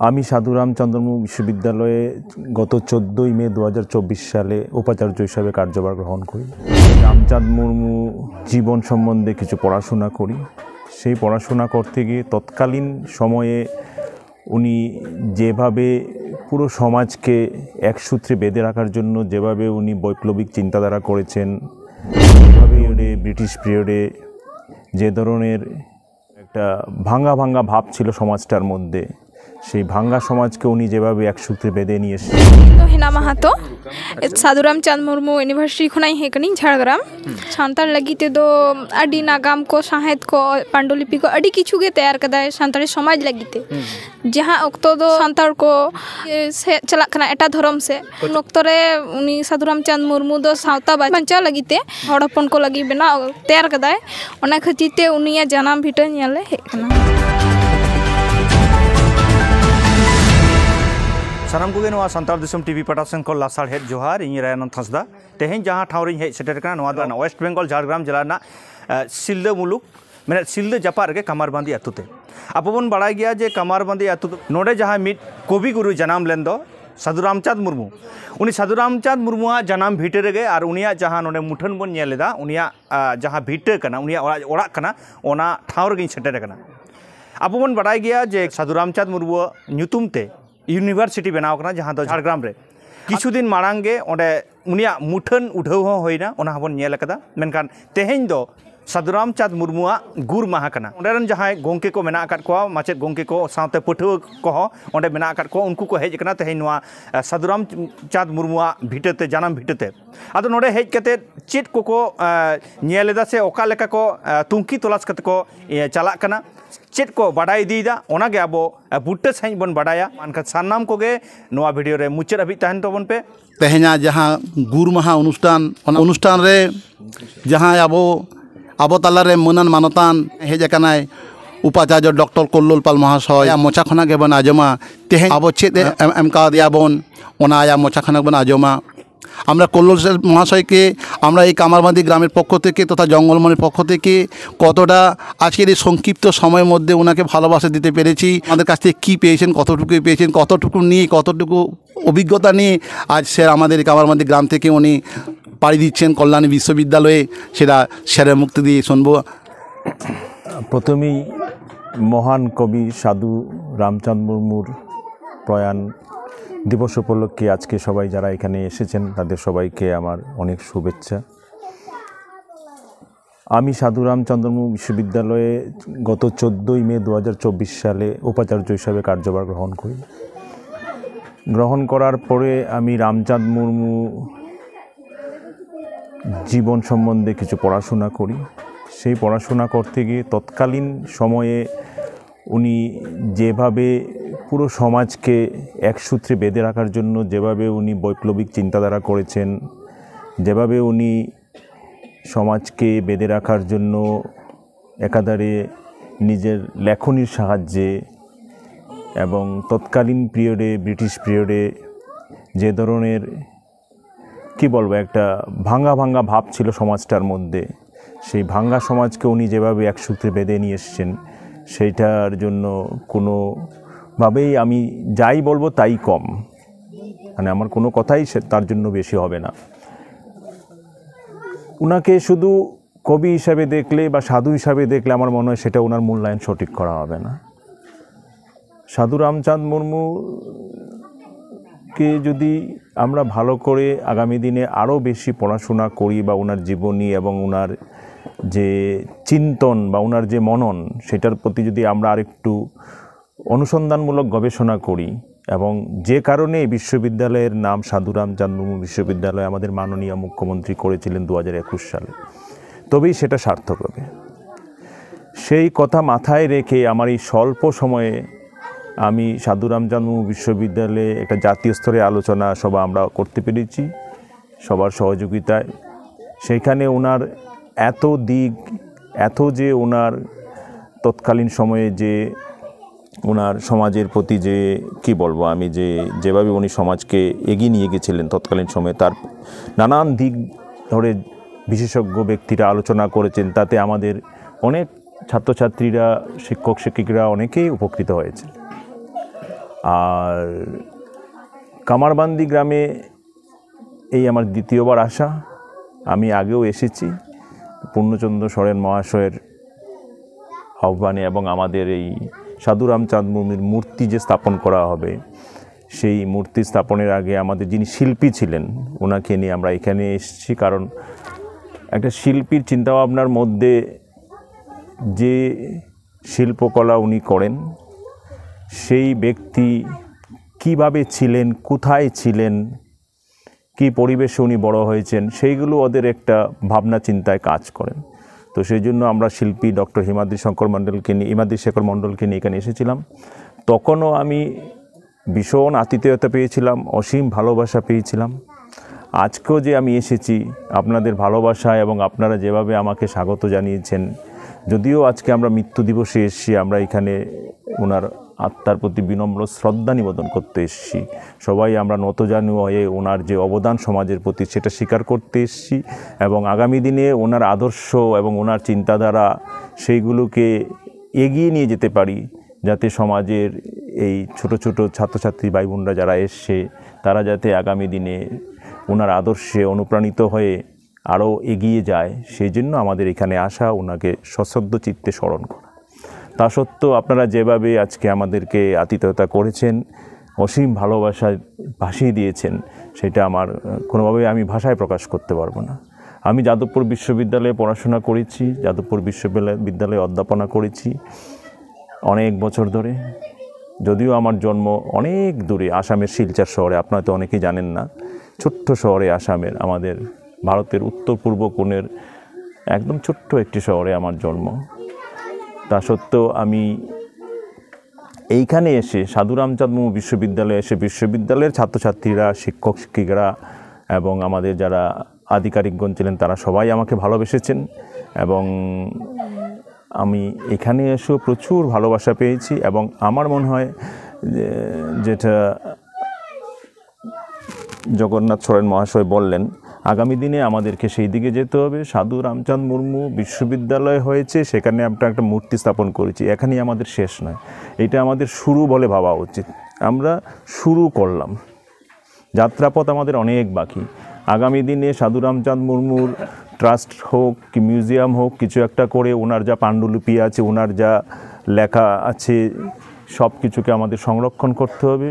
আমি সাধুরাম চন্দ্রমু বিশ্ববিদ্যালয়ে গত 14ই মে 2024 সালে উপাচার্য হিসাবে কার্যভার গ্রহণ করি। রামচাঁদ মুর্মু জীবন সম্বন্ধে কিছু পড়াশোনা করি। সেই পড়াশোনা করতে গিয়ে তৎকালীন সময়ে উনি যেভাবে পুরো সমাজকে এক সূত্রে বেঁধে রাখার জন্য যেভাবে উনি বৈপ্লবিক চিন্তাধারা করেছেন, যেভাবে ব্রিটিশ পিরিয়ডে যে ধরনের একটা ভাঙা ভাঙা ভাব ছিল সমাজটার মধ্যে, সেই ভাঙ্গা সমাজকে উনি যেভাবে এক সূত্রে বেঁধে নিয়ে এসেছেন। হেনা মাহাতো সাধুরাम चंद मुर्मू यूनिवर्सिटी खुनाई हेकनी झाड़ग्राम सानताल लगी तेदो अडी नागाम को साहित्य को पांडुलिपि को अडी किछु गे तैयार कदाय सानताली समाज लगी जहाँ अक्तो दो सानताल को से चला कना एटा धर्म से उन अक्तो रे उनी साधुराम चंद मुर्मू दो सावता बंचा लगी ते हड़ हपन को लगी बना तैयार कदाय ओना खातिर ते उनिया जन्म भिटा नेले हेकना। सानाम को सानताल दिसम टीवी पटासन को लासार हेड जोहार इन रायनंद हंसदा तेहें जहाँ ठावरी हेज सेटर कना वेस्ट बेंगल झाड़ग्राम जिला सिलदा मुलुक मैंने सिलदा जापार के कमारबांदी अतुते आपन बड़ा गया जे कमारबांदी अतु नोडे जहाँ मिट कवि गुरु जनाम लेन दो साधुराम चंद मुर्मू उनी साधुराम चंद मुर्मुआ जनाम भीटे रेगे और उनिया जहाँ नोडे मुठन बन नेलेदा उनिया जहाँ भीटे कना उनिया ओड़ा कना ओना ठाव रेगे सेटर कना आपन बड़ा गया जे साधुराम चंद मुर्मू ᱧᱩᱛᱩᱢ यूनिवर्सिटी बनाव कना जहाँ दो झाड़ग्राम रे किछु दिन मारांगे ओंडे उनिया मुठन उठाव होइना ओना हबन नेल कदा मेनखान तेहें दो साधुराम चंद मुर्मुआ गुर माहा कना ओंडेरन जहाँ गोंके को मेना आकाद को माचेद गोंके को साथे पठुआ को ओंडे मेना आकाद को उनको को हेज कना तेहें नोआ साधुराम चंद मुर्मुआ भिटते जानम भिटते आदो नोडे हेज कते चेत को नेलेदा से ओका लेका को तुंकी तलाश कते को चला कना चेत को बाडाई दीदा ओनागे आबो बुट्टे साइन बन बाडाया मानका सानाम कोगे नोआ वीडियो रे मुचाद हाबी तहन तबन पे तेहेना जहाँ गुर माहा अनुष्ठान रे जहाँ आबो ताला रे मनन मानतान हेज कानाय उपाचार्य डॉक्टर कल्लोल पाल महाशय मोचा खना के बन आजमा तेहें आबो चेत एम का दिया बन ओना आया मोचा खना बन आजमा আমরা কল্লোল মহাশয়কে আমরা এই কামারবাঁধি গ্রামের পক্ষ থেকে তথা জঙ্গলমনের পক্ষ থেকে কতটা আজকের এই সংক্ষিপ্ত সময়ের মধ্যে ওনাকে ভালোবাসা দিতে পেরেছি, আমাদের কাছ থেকে কী পেয়েছেন, কতটুকু নিয়ে কতটুকু অভিজ্ঞতা নিয়ে আজ স্যার আমাদের কামারবাঁধি গ্রাম থেকে উনি পাড়ি দিচ্ছেন কল্যাণী বিশ্ববিদ্যালয়ে, সেটা স্যারের মুক্তি দিয়ে শুনবো। প্রথমেই মহান কবি সাধু রামচাঁদ মুর্মুর প্রয়াণ দিবস উপলক্ষে আজকে সবাই যারা এখানে এসেছেন তাদের সবাইকে আমার অনেক শুভেচ্ছা। আমি সাধুরাম চন্দ্রমু বিশ্ববিদ্যালয়ে গত 14ই মে 2024 সালে উপাচার্য হিসাবে কার্যভার গ্রহণ করি। গ্রহণ করার পরে আমি রামচাঁদ মুর্মু জীবন সম্বন্ধে কিছু পড়াশোনা করি। সেই পড়াশোনা করতে গিয়ে তৎকালীন সময়ে উনি যেভাবে পুরো সমাজকে এক সূত্রে বেঁধে রাখার জন্য যেভাবে উনি বৈপ্লবিক চিন্তাধারা করেছেন, যেভাবে উনি সমাজকে বেঁধে রাখার জন্য একাধারে নিজের লেখনীর সাহায্যে এবং তৎকালীন পিরিয়ডে ব্রিটিশ পিরিয়ডে যে ধরনের কি বলবো একটা ভাঙা ভাঙা ভাব ছিল সমাজটার মধ্যে, সেই ভাঙা সমাজকে উনি যেভাবে এক সূত্রে বেঁধে নিয়ে এসেছেন সেইটার জন্য কোনোভাবেই আমি যাই বলবো তাই কম, মানে আমার কোনো কথাই তার জন্য বেশি হবে না। উনাকে শুধু কবি হিসাবে দেখলে বা সাধু হিসাবে দেখলে আমার মনে হয় সেটা ওনার মূল্যায়ন সঠিক করা হবে না। সাধু রামচাঁদ মুর্মুকে যদি আমরা ভালো করে আগামী দিনে আরও বেশি পড়াশোনা করি বা ওনার জীবনী এবং ওনার যে চিন্তন বা ওনার যে মনন সেটার প্রতি যদি আমরা আরেকটু অনুসন্ধানমূলক গবেষণা করি এবং যে কারণে এই বিশ্ববিদ্যালয়ের নাম সাধুরাম চাঁদ মুর্মু বিশ্ববিদ্যালয় আমাদের মাননীয় মুখ্যমন্ত্রী করেছিলেন 2021 সালে, তবেই সেটা সার্থক হবে। সেই কথা মাথায় রেখে আমার এই স্বল্প সময়ে আমি সাধুরাম চাঁদ মুর্মু বিশ্ববিদ্যালয়ে একটা জাতীয় স্তরে আলোচনা সভা আমরা করতে পেরেছি সবার সহযোগিতায়। সেইখানে ওনার এত দিক, এত যে ওনার তৎকালীন সময়ে যে ওনার সমাজের প্রতি যে কি বলবো আমি যেভাবে উনি সমাজকে এগিয়ে নিয়ে গেছিলেন তৎকালীন সময়ে, তার নানান দিক ধরে বিশেষজ্ঞ ব্যক্তিরা আলোচনা করেছেন, তাতে আমাদের অনেক ছাত্রছাত্রীরা শিক্ষক শিক্ষিকারা অনেকেই উপকৃত হয়েছে। আর কামারবান্দি গ্রামে এই আমার দ্বিতীয়বার আসা। আমি আগেও এসেছি পূর্ণচন্দ্র সরেন মহাশয়ের আহ্বানে, এবং আমাদের এই সাধুরাম চাঁদ মুর্মুর মূর্তি যে স্থাপন করা হবে, সেই মূর্তি স্থাপনের আগে আমাদের যিনি শিল্পী ছিলেন ওনাকে নিয়ে আমরা এখানে এসেছি। কারণ একটা শিল্পীর চিন্তাভাবনার মধ্যে যে শিল্পকলা উনি করেন, সেই ব্যক্তি কিভাবে ছিলেন, কোথায় ছিলেন, কী পরিবেশে উনি বড় হয়েছেন, সেইগুলো ওদের একটা ভাবনা চিন্তায় কাজ করেন। তো সেই জন্য আমরা শিল্পী ডক্টর হিমাদ্রি শেখর মণ্ডলকে নিয়ে এখানে এসেছিলাম। তখনও আমি ভীষণ আতিথেয়তা পেয়েছিলাম, অসীম ভালোবাসা পেয়েছিলাম। আজকেও যে আমি এসেছি আপনাদের ভালোবাসা এবং আপনারা যেভাবে আমাকে স্বাগত জানিয়েছেন, যদিও আজকে আমরা মৃত্যু দিবসে এসেছি, আমরা এখানে ওনার আত্মার প্রতি বিনম্র শ্রদ্ধা নিবেদন করতে এসেছি। সবাই আমরা নতজানু হয়ে ওনার যে অবদান সমাজের প্রতি সেটা স্বীকার করতে এসেছি, এবং আগামী দিনে ওনার আদর্শ এবং ওনার চিন্তাধারা সেইগুলোকে এগিয়ে নিয়ে যেতে পারি, যাতে সমাজের এই ছোট ছোট ছাত্রছাত্রী ভাই বোনরা যারা এসছে তারা যাতে আগামী দিনে ওনার আদর্শে অনুপ্রাণিত হয়ে আরও এগিয়ে যায়, সেই জন্য আমাদের এখানে আসা, ওনাকে সশ্রদ্ধ চিত্তে স্মরণ করা। তা সত্ত্বেও আপনারা যেভাবে আজকে আমাদেরকে আতিথেয়তা করেছেন, অসীম ভালোবাসা ভাসিয়ে দিয়েছেন, সেটা আমার কোনোভাবে আমি ভাষায় প্রকাশ করতে পারবো না। আমি যাদবপুর বিশ্ববিদ্যালয়ে পড়াশোনা করেছি, যাদবপুর বিশ্ববিদ্যালয়ে অধ্যাপনা করেছি অনেক বছর ধরে। যদিও আমার জন্ম অনেক দূরে, আসামের শিলচর শহরে, আপনারা তো অনেকেই জানেন না, ছোট্ট শহরে আসামের, আমাদের ভারতের উত্তর পূর্ব কোণের একদম ছোট্ট একটি শহরে আমার জন্ম। তা সত্ত্বেও আমি এইখানে এসে সাধুরাম চাঁদ মুর্মু বিশ্ববিদ্যালয়ে এসে বিশ্ববিদ্যালয়ের ছাত্রছাত্রীরা, শিক্ষক শিক্ষিকারা এবং আমাদের যারা আধিকারিকগণ ছিলেন তারা সবাই আমাকে ভালোবেসেছেন, এবং আমি এখানে এসেও প্রচুর ভালোবাসা পেয়েছি। এবং আমার মনে হয় যেটা জগন্নাথ সরেন মহাশয় বললেন, আগামী দিনে আমাদেরকে সেই দিকে যেতে হবে। সাধু রামচাঁদ মুর্মু বিশ্ববিদ্যালয় হয়েছে, সেখানে আমরা একটা মূর্তি স্থাপন করেছি, এখানেই আমাদের শেষ নয়, এটা আমাদের শুরু বলে ভাবা উচিত। আমরা শুরু করলাম, যাত্রাপথ আমাদের অনেক বাকি। আগামী দিনে সাধু রামচাঁদ মুর্মুর ট্রাস্ট হোক কি মিউজিয়াম হোক, কিছু একটা করে ওনার যা পাণ্ডুলিপি আছে, ওনার যা লেখা আছে, সব কিছুকে আমাদের সংরক্ষণ করতে হবে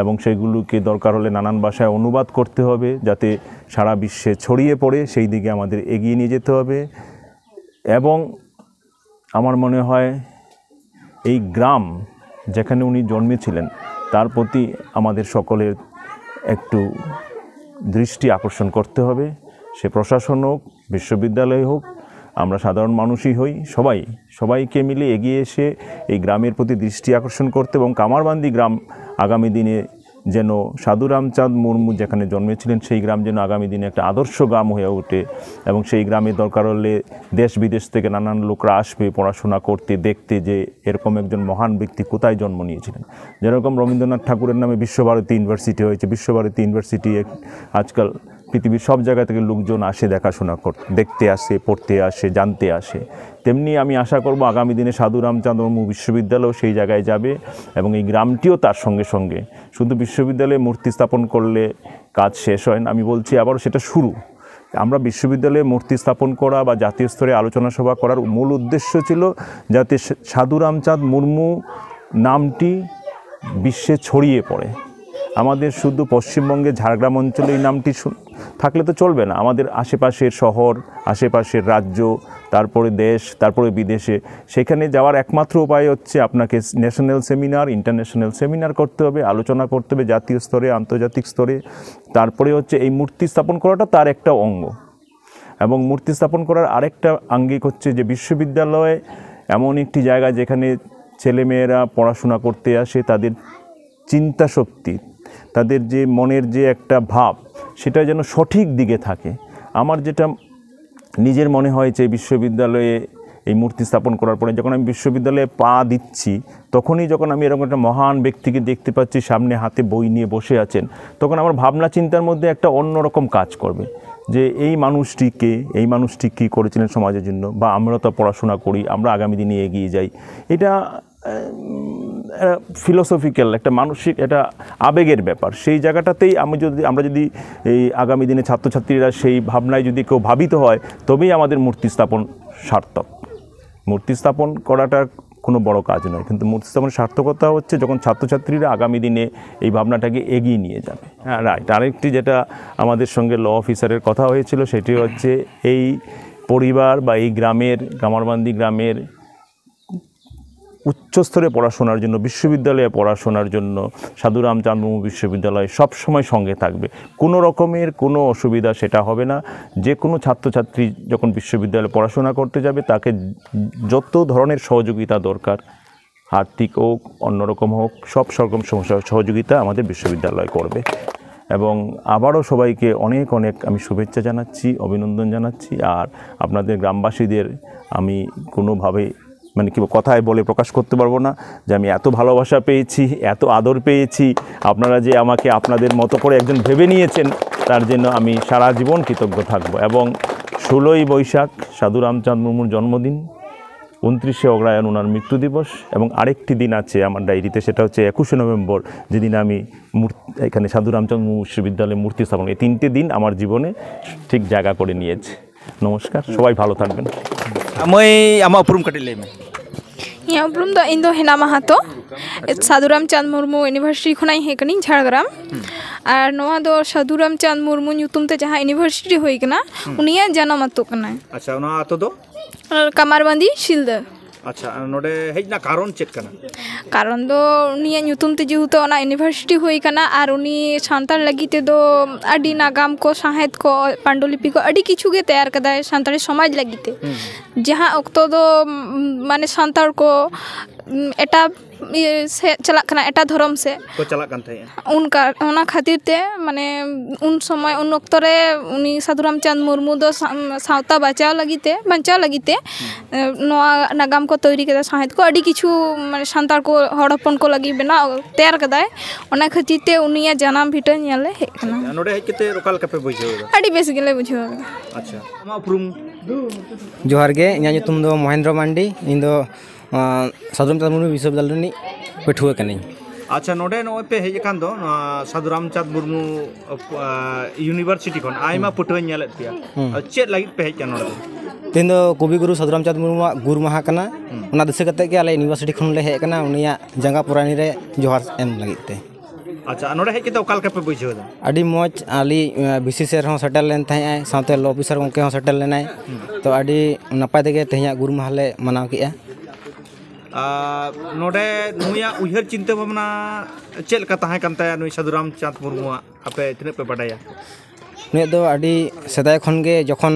এবং সেগুলোকে দরকার হলে নানান ভাষায় অনুবাদ করতে হবে, যাতে সারা বিশ্বে ছড়িয়ে পড়ে। সেই দিকে আমাদের এগিয়ে নিয়ে যেতে হবে। এবং আমার মনে হয় এই গ্রাম যেখানে উনি জন্মেছিলেন তার প্রতি আমাদের সকলের একটু দৃষ্টি আকর্ষণ করতে হবে। সে প্রশাসন হোক, বিশ্ববিদ্যালয় হোক, আমরা সাধারণ মানুষই হই, সবাইকে মিলে এগিয়ে এসে এই গ্রামের প্রতি দৃষ্টি আকর্ষণ করতে, এবং কামারবান্দি গ্রাম আগামী দিনে যেন সাধু রামচাঁদ মুর্মু যেখানে জন্মেছিলেন সেই গ্রাম যেন আগামী দিনে একটা আদর্শ গ্রাম হয়ে ওঠে, এবং সেই গ্রামে দরকার হলে দেশ বিদেশ থেকে নানান লোকরা আসবে পড়াশোনা করতে, দেখতে যে এরকম একজন মহান ব্যক্তি কোথায় জন্ম নিয়েছিলেন। যেরকম রবীন্দ্রনাথ ঠাকুরের নামে বিশ্বভারতী ইউনিভার্সিটি হয়েছে, বিশ্বভারতী ইউনিভার্সিটি আজকাল পৃথিবীর সব জায়গা থেকে লোকজন আসে দেখাশোনা করতে, দেখতে আসে, পড়তে আসে, জানতে আসে। তেমনি আমি আশা করব আগামী দিনে সাধু রামচাঁদ মুর্মু বিশ্ববিদ্যালয় সেই জায়গায় যাবে, এবং এই গ্রামটিও তার সঙ্গে সঙ্গে। শুধু বিশ্ববিদ্যালয়ে মূর্তি স্থাপন করলে কাজ শেষ হয় না, আমি বলছি আবারও সেটা শুরু। আমরা বিশ্ববিদ্যালয়ে মূর্তি স্থাপন করা বা জাতীয় স্তরে আলোচনা সভা করার মূল উদ্দেশ্য ছিল যাতে সাধু রামচাঁদ মুর্মু নামটি বিশ্বে ছড়িয়ে পড়ে। আমাদের শুধু পশ্চিমবঙ্গে ঝাড়গ্রাম অঞ্চলে এই নামটি থাকলে তো চলবে না, আমাদের আশেপাশের শহর, আশেপাশের রাজ্য, তারপরে দেশ, তারপরে বিদেশে, সেখানে যাওয়ার একমাত্র উপায় হচ্ছে আপনাকে ন্যাশনাল সেমিনার, ইন্টারন্যাশনাল সেমিনার করতে হবে, আলোচনা করতে হবে জাতীয় স্তরে, আন্তর্জাতিক স্তরে। তারপরে হচ্ছে এই মূর্তি স্থাপন করাটা তার একটা অঙ্গ। এবং মূর্তি স্থাপন করার আরেকটা আঙ্গিক হচ্ছে যে বিশ্ববিদ্যালয় এমন একটি জায়গা যেখানে ছেলেমেয়েরা পড়াশোনা করতে আসে, তাদের চিন্তা শক্তি, তাদের যে মনের যে একটা ভাব, সেটা যেন সঠিক দিকে থাকে। আমার যেটা নিজের মনে হয়েছে বিশ্ববিদ্যালয়ে এই মূর্তি স্থাপন করার পরে, যখন আমি বিশ্ববিদ্যালয়ে পা দিচ্ছি, তখনই যখন আমি এরকম একটা মহান ব্যক্তিকে দেখতে পাচ্ছি সামনে হাতে বই নিয়ে বসে আছেন, তখন আমার ভাবনা চিন্তার মধ্যে একটা অন্যরকম কাজ করবে যে এই মানুষটি কী করেছিলেন সমাজের জন্য, বা আমরা তো পড়াশোনা করি, আমরা আগামী দিনে এগিয়ে যাই। এটা ফিলোসফিক্যাল একটা মানসিক একটা আবেগের ব্যাপার। সেই জায়গাটাতেই আমরা যদি এই আগামী দিনে ছাত্রছাত্রীরা সেই ভাবনায় যদি কেউ ভাবিত হয়, তবেই আমাদের মূর্তি স্থাপন সার্থক। মূর্তি স্থাপন করাটা কোনো বড় কাজ নয়, কিন্তু মূর্তি স্থাপনের সার্থকতা হচ্ছে যখন ছাত্রছাত্রীরা আগামী দিনে এই ভাবনাটাকে এগিয়ে নিয়ে যাবে। হ্যাঁ, রাইট। আরেকটি যেটা আমাদের সঙ্গে ল অফিসারের কথা হয়েছিল, সেটি হচ্ছে এই পরিবার বা এই কামারবান্দি গ্রামের উচ্চস্তরে পড়াশোনার জন্য, বিশ্ববিদ্যালয়ে পড়াশোনার জন্য সাধুরাম চাঁদ মুর্মু বিশ্ববিদ্যালয় সবসময় সঙ্গে থাকবে। কোনো রকমের কোনো অসুবিধা সেটা হবে না। যে কোনো ছাত্রছাত্রী যখন বিশ্ববিদ্যালয়ে পড়াশোনা করতে যাবে, তাকে যত ধরনের সহযোগিতা দরকার, আর্থিক হোক, অন্যরকম হোক, সব রকম সহযোগিতা আমাদের বিশ্ববিদ্যালয় করবে। এবং আবারও সবাইকে অনেক অনেক আমি শুভেচ্ছা জানাচ্ছি, অভিনন্দন জানাচ্ছি। আর আপনাদের গ্রামবাসীদের আমি কোনোভাবে কথায় বলে প্রকাশ করতে পারবো না যে আমি এত ভালোবাসা পেয়েছি, এত আদর পেয়েছি। আপনারা যে আমাকে আপনাদের মতো করে একজন ভেবে নিয়েছেন, তার জন্য আমি সারা জীবন কৃতজ্ঞ থাকব। এবং 16ই বৈশাখ সাধুরাম চাঁদ মুর্মুর জন্মদিন, 29শে অগ্রহায়ণ ওনার মৃত্যু দিবস, এবং আরেকটি দিন আছে আমার ডায়েরিতে, সেটা হচ্ছে 21শে নভেম্বর, যেদিন আমি এখানে সাধুরাম চাঁদ মুর্মু বিশ্ববিদ্যালয়ে মূর্তি স্থাপন। এই 3টে দিন আমার জীবনে ঠিক জায়গা করে নিয়েছে। নমস্কার, সবাই ভালো থাকবেন। मैं आमा उपरुम कटे ले में यहाँ उपरुम दो इन दो हेना माहातो साधुराम चांद मुर्मू यूनिवर्सिटी खुनाई हेकनी झाड़ग्राम और नवा दो साधुराम चांद मुर्मू ᱧᱩᱛᱩᱢ ते जहाँ यूनिवर्सिटी हुई कना उनिया जन्म अतो कना। अच्छा उना आतो दो कमारबंदी शिलदा। अच्छा नोडे हेजना कारण चेक कना कारण दो उनिया ᱧᱩᱛᱩᱢ ते जेहेतु ओना यूनिवर्सिटी हुई कना और उनी सान्ताल लगी ते दो अडी नागाम को साहित्य को पांडुलिपि को अडी किछु गे तैयार कदाय सान्ताली समाज लगी ते जहाँ अक्तो दो माने सान्ताल को एटा से चला कना एटा धर्म से को चला कन थे उनका ओना खातिर ते माने उन समय उन वक्त रे उनी साधुराम चांद मुर्मू दो सावता बचाव लगी ते नोआ नागाम को तैयारी कदा साहित्य को अडी किछु माने सान्ताल को हड़पन को लगी बना तैयार कदाय ओना खातिर ते उनिया जन्म भिटा नेले हे कना। नोडे हे केते रोकाल कपे बुझेओ अडी बेस गेले बुझेओ। अच्छा आमा उपरुम जोहार गे इᱧᱟᱹᱜ ᱧᱩᱛᱩᱢ ᱫᱚ महेंद्र मांडी ᱤᱧ ᱫᱚ साधुराम चांद मुर्मू विश्वविद्यालय ᱨᱤᱱᱤᱡ ᱯᱟᱹᱴᱷᱩᱣᱟᱹ ᱠᱟᱹᱱᱟᱹᱧ। अच्छा नोडे नो पे हेज कान दो साधुराम चांद मुर्मू यूनिवर्सिटी खन आइमा पटुआ नेलेत पिया चेत लागित पे हेज कान नोडे तेन दो कवि गुरु साधुराम चांद मुर्मू गुरु माहा कना ओना दिशा कते के आले यूनिवर्सिटी खन ले हेज कना उनिया जंगा पुरानी रे जोहार एम लागित ते। अच्छा नोडे हेज केते ओकाल कपे बुझेओ दा अडी मौज आली बीसीसी रे हो सेटल लेन थाय साथे लॉ ऑफिसर गंके हो सेटल लेनाय तो अडी नपाय तेगे तेहिया गुरु माहा ले मनाव किया। नोडे नुया उहर चिंता भावना चेल का ताहे कंता नुई साधुराम चांद मुर्मू आपे तिने पे बडाया नुय दो अडी सदाय खन गे जखन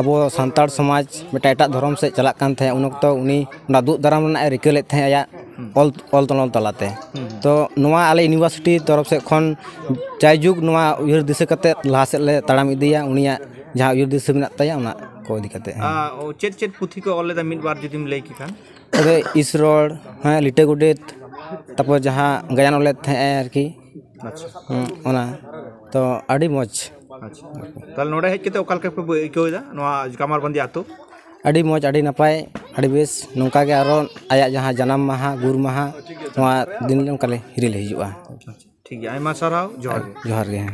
आबो सान्ताड़ समाज बेटा एटा धर्म से चला कान थे उन वक्त उनी ना दुख दाराम ना रिके ले थे आया ऑल तलल तलाते तो नोआ आले यूनिवर्सिटी तरफ से खन जायजुग नोआ उहर दिशा कते लहा से ले ताड़ाम इदिया उनिया जहां उहर दिशा मेना ताया उना को इदि कते चेत चेत पुथी को ऑले दा मिड बार जुदिम लई कि खान तबे इसरोड हाँ लिटे गुडेत तपर जहाँ गायन ओले थे आरकी। अच्छा ओना तो अडी मौज। अच्छा ताल नोडे हेज केते ओकाल कपे इकोदा नोआ कमारबंदी आतो अडी मौज अडी नपाय अडी बेस नोंका गे आरो आया जहाँ जन्म माहा गुरु माहा नोआ दिन ओकाले हिरिल हिजुआ। ठीक है आयमा साराव जोहार जोहार गे।